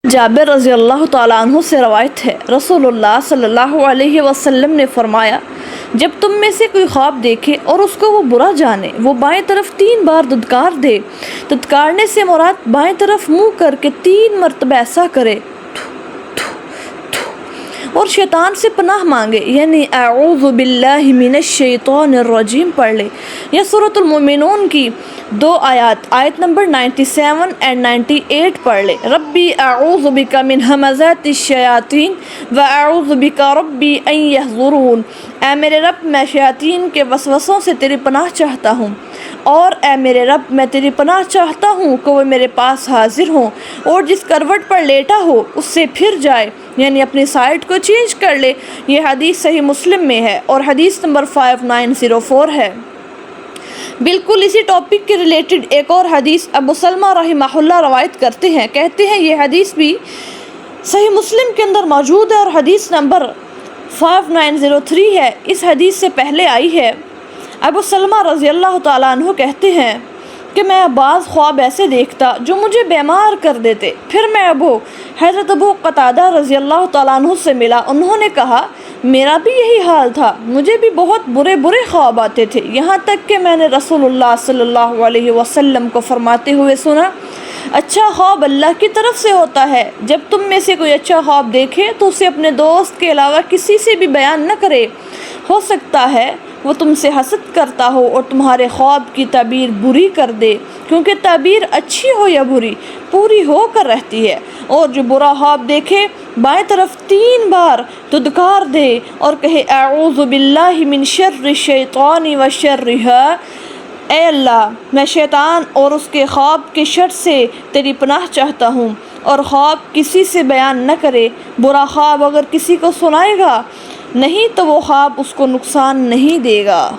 جابر رضی اللہ تعالیٰ عنہ سے روایت ہے، رسول صلی اللہ علیہ وسلم نے فرمایا، جب تم میں سے کوئی خواب دیکھے اور اس کو وہ برا جانے، وہ بائیں طرف 3 بار دھتکار دے۔ دھتکارنے سے مراد بائیں طرف منہ کر کے 3 مرتبہ ایسا کرے اور شیطان سے پناہ مانگے، یعنی اعوذ باللہ من الشیطان الرجیم پڑھ لے، یا سورۃ المؤمنون کی 2 آیت نمبر 97 and 98 پڑھ لے۔ ربی اعوذ بک من ہمزات الشیاطین واعوذ بک ربی ان یحضرون، اے میرے رب میں شیاطین کے وسوسوں سے تیری پناہ چاہتا ہوں، اور اے میرے رب میں تیری پناہ چاہتا ہوں کہ وہ میرے پاس حاضر ہوں، اور جس کروٹ پر لیٹا ہو اس سے پھر جائے، یعنی اپنی سائٹ کو چینج کر لے۔ یہ حدیث صحیح مسلم میں ہے اور حدیث نمبر 5904 ہے۔ بالکل اسی ٹاپک کے ریلیٹڈ ایک اور حدیث ابو سلمہ رحمہ اللہ روایت کرتے ہیں، کہتے ہیں یہ حدیث بھی صحیح مسلم کے اندر موجود ہے اور حدیث نمبر 5903 ہے، اس حدیث سے پہلے آئی ہے۔ ابو سلمہ رضی اللہ تعالیٰ عنہ کہتے ہیں کہ میں بعض خواب ایسے دیکھتا جو مجھے بیمار کر دیتے، پھر میں حضرت ابو قتادہ رضی اللہ تعالیٰ عنہ سے ملا، انہوں نے کہا میرا بھی یہی حال تھا، مجھے بھی بہت برے خواب آتے تھے، یہاں تک کہ میں نے رسول اللہ صلی اللہ علیہ وسلم کو فرماتے ہوئے سنا، اچھا خواب اللہ کی طرف سے ہوتا ہے، جب تم میں سے کوئی اچھا خواب دیکھے تو اسے اپنے دوست کے علاوہ کسی سے بھی بیان نہ کرے، ہو سکتا ہے وہ تم سے حسد کرتا ہو اور تمہارے خواب کی تعبیر بری کر دے، کیونکہ تعبیر اچھی ہو یا بری پوری ہو کر رہتی ہے۔ اور جو برا خواب دیکھے بائیں طرف 3 بار دھتکار دے اور کہے اعوذ باللہ من شر الشیطان و شرہا، اے اللہ میں شیطان اور اس کے خواب کے شر سے تیری پناہ چاہتا ہوں، اور خواب کسی سے بیان نہ کرے، برا خواب اگر کسی کو سنائے گا نہیں تو وہ خواب اس کو نقصان نہیں دے گا۔